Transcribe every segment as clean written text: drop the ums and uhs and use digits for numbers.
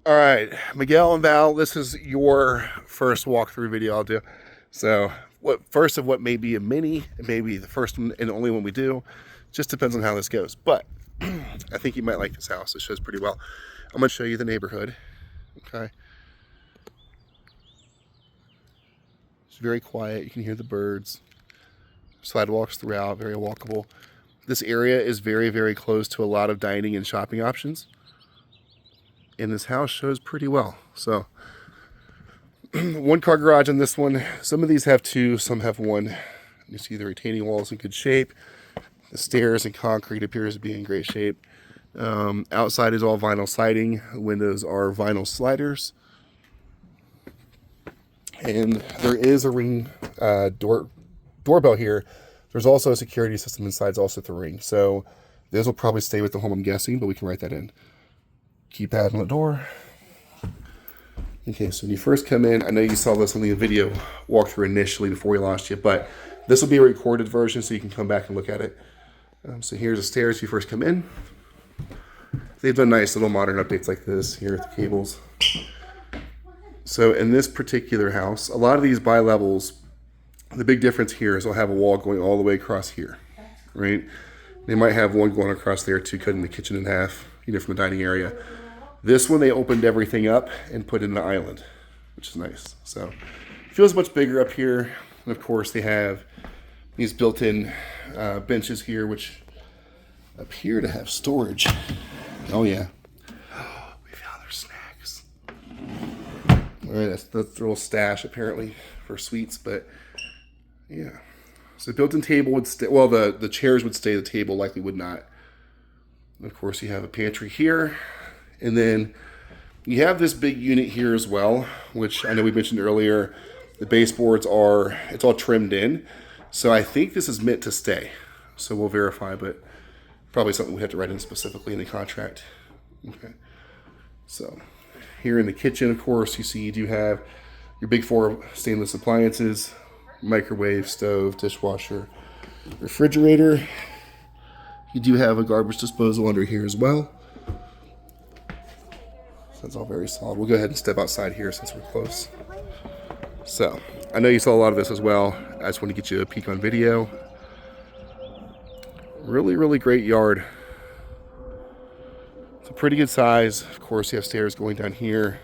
All right, Miguel and Val, this is your first walkthrough video I'll do. So, what may be a mini, it may be the first one and the only one we do. Just depends on how this goes. But I think you might like this house. It shows pretty well. I'm going to show you the neighborhood. Okay. It's very quiet. You can hear the birds. Sidewalks throughout, very walkable. This area is very, very close to a lot of dining and shopping options. And this house shows pretty well. So, one car garage on this one. Some of these have two, some have one. You see the retaining walls in good shape. The stairs and concrete appears to be in great shape. Outside is all vinyl siding. The windows are vinyl sliders. And there is a ring doorbell here. There's also a security system inside. It's also the ring. So this will probably stay with the home, I'm guessing, but we can write that in. Keypad on the door. Okay, so when you first come in, I know you saw this on the video walkthrough initially before we lost you, but this will be a recorded version so you can come back and look at it. So here's the stairs you first come in. They've done nice little modern updates like this here with the cables. So in this particular house, a lot of these bi-levels, the big difference here is they'll have a wall going all the way across here, right? They might have one going across there too, cutting the kitchen in half, from the dining area. This one, they opened everything up and put in an island, which is nice. So it feels much bigger up here. And of course, they have these built-in benches here, which appear to have storage. Oh, yeah. We found their snacks. All right, that's the little stash, apparently, for sweets. But, yeah. So the built-in table would stay. Well, the chairs would stay. The table likely would not. And of course, you have a pantry here. And then you have this big unit here as well, which I know we mentioned earlier. The baseboards it's all trimmed in. So I think this is meant to stay. So we'll verify, but probably something we have to write in specifically in the contract. Okay. So here in the kitchen, of course, you do have your big four stainless appliances, microwave, stove, dishwasher, refrigerator. You do have a garbage disposal under here as well. So that's all very solid. We'll go ahead and step outside here since we're close. So, I know you saw a lot of this as well. I just want to get you a peek on video. Really, really great yard. It's a pretty good size. Of course, you have stairs going down here.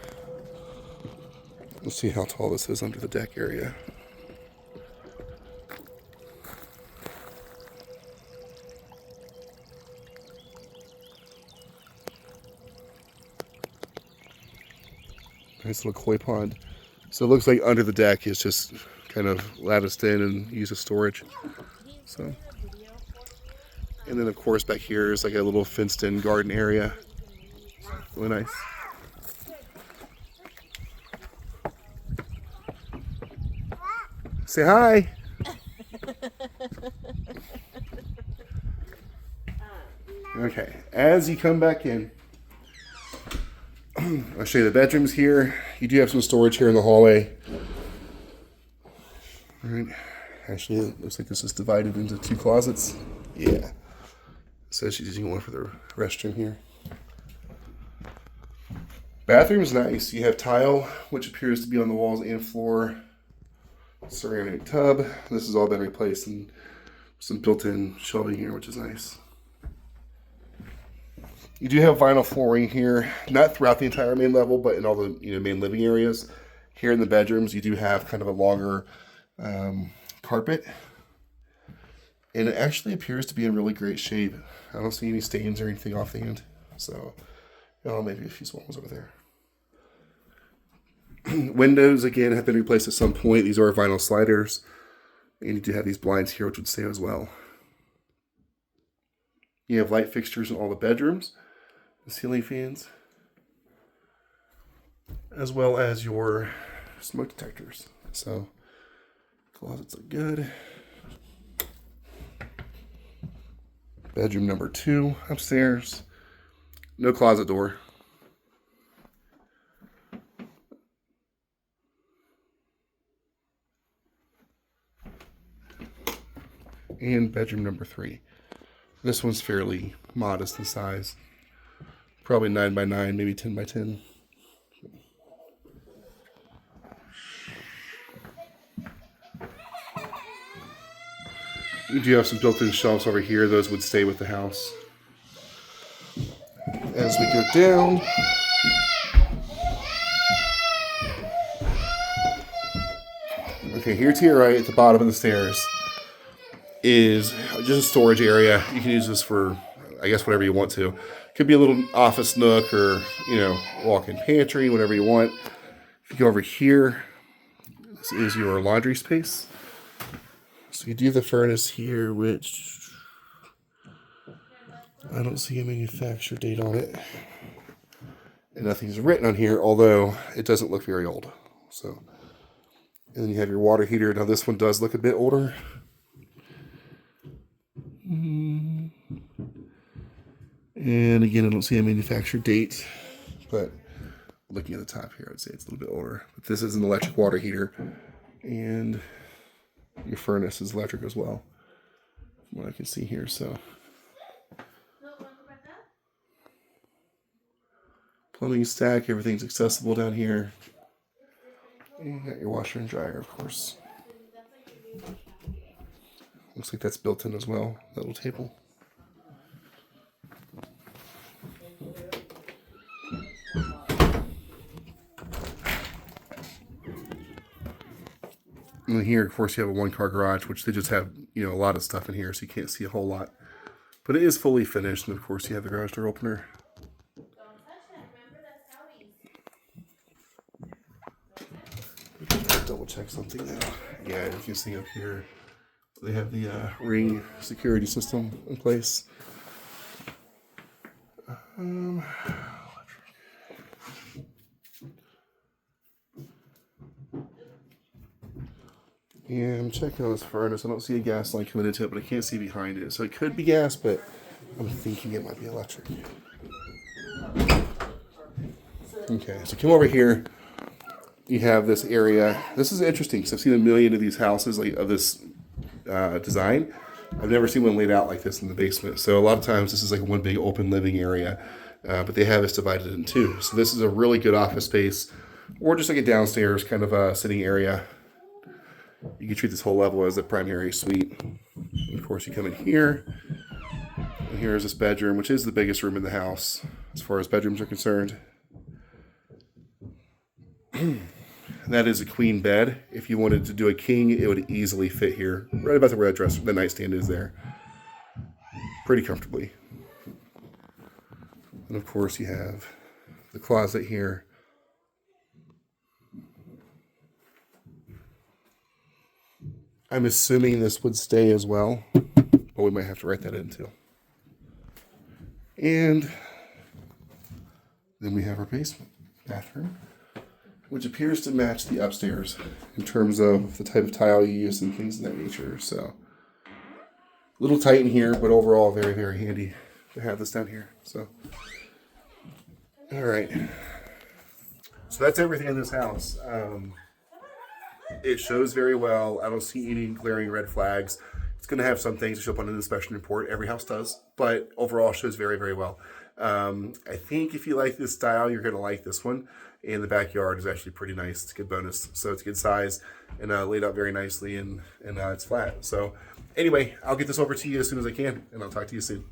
Let's see how tall this is under the deck area. Nice little koi pond. So it looks like under the deck is just kind of latticed in and used as storage. So, and then of course back here is like a little fenced-in garden area. Really nice. Say hi. Okay, as you come back in, I'll show you the bedrooms here. You do have some storage here in the hallway. All right. Actually, it looks like this is divided into two closets. Yeah. So she's using one for the restroom here. Bathroom's nice. You have tile, which appears to be on the walls and floor. Ceramic tub. This has all been replaced, and some built-in shelving here, which is nice. You do have vinyl flooring here, not throughout the entire main level, but in all the main living areas. Here in the bedrooms, you do have kind of a longer carpet. And it actually appears to be in really great shape. I don't see any stains or anything offhand. So, maybe a few small ones over there. Windows, again, have been replaced at some point. These are vinyl sliders. And you do have these blinds here, which would stay as well. You have light fixtures in all the bedrooms. The ceiling fans, as well as your smoke detectors. So, closets look good. Bedroom number 2 upstairs. No closet door. And bedroom number 3. This one's fairly modest in size. Probably 9 by 9, maybe 10 by 10. We do have some built-in shelves over here. Those would stay with the house. As we go down, okay, here to your right at the bottom of the stairs is just a storage area. You can use this for, I guess, whatever you want to. Could be a little office nook or, you know, walk-in pantry, whatever you want. If you go over here, this is your laundry space. So you do have the furnace here, which I don't see a manufacture date on it. And nothing's written on here, although it doesn't look very old. So, and then you have your water heater. Now this one does look a bit older. And again, I don't see a manufacture date, but looking at the top here, I'd say it's a little bit older. But this is an electric water heater, and your furnace is electric as well, from what I can see here. So, plumbing stack, everything's accessible down here. And you got your washer and dryer, of course. Looks like that's built in as well, that little table. And then here, of course, you have a one-car garage, which they just have, you know, a lot of stuff in here, so you can't see a whole lot. But it is fully finished, and of course, you have the garage door opener. Double check something now. Yeah, you can see up here, they have the ring security system in place. Yeah, I'm checking on this furnace. I don't see a gas line coming into it, but I can't see behind it. So it could be gas, but I'm thinking it might be electric. Okay, so come over here. You have this area. This is interesting because I've seen a million of these houses like of this design. I've never seen one laid out like this in the basement. So a lot of times this is like one big open living area, but they have this divided in two. So this is a really good office space, or just like a downstairs kind of a sitting area. You can treat this whole level as a primary suite. And of course, you come in here, and here is this bedroom, which is the biggest room in the house as far as bedrooms are concerned. That is a queen bed. If you wanted to do a king, it would easily fit here, right about where the nightstand is there, pretty comfortably. And of course, you have the closet here. I'm assuming this would stay as well, but we might have to write that in too. And then we have our basement bathroom, which appears to match the upstairs in terms of the type of tile you use and things of that nature. So a little tight in here, but overall very, very handy to have this down here. So, all right. So that's everything in this house. It shows very well. I don't see any glaring red flags. It's going to have some things to show up on an inspection report. Every house does, but overall shows very, very well. I think if you like this style, you're going to like this one. And the backyard is actually pretty nice. It's a good bonus. So it's a good size and laid out very nicely, and it's flat. So anyway, I'll get this over to you as soon as I can, and I'll talk to you soon.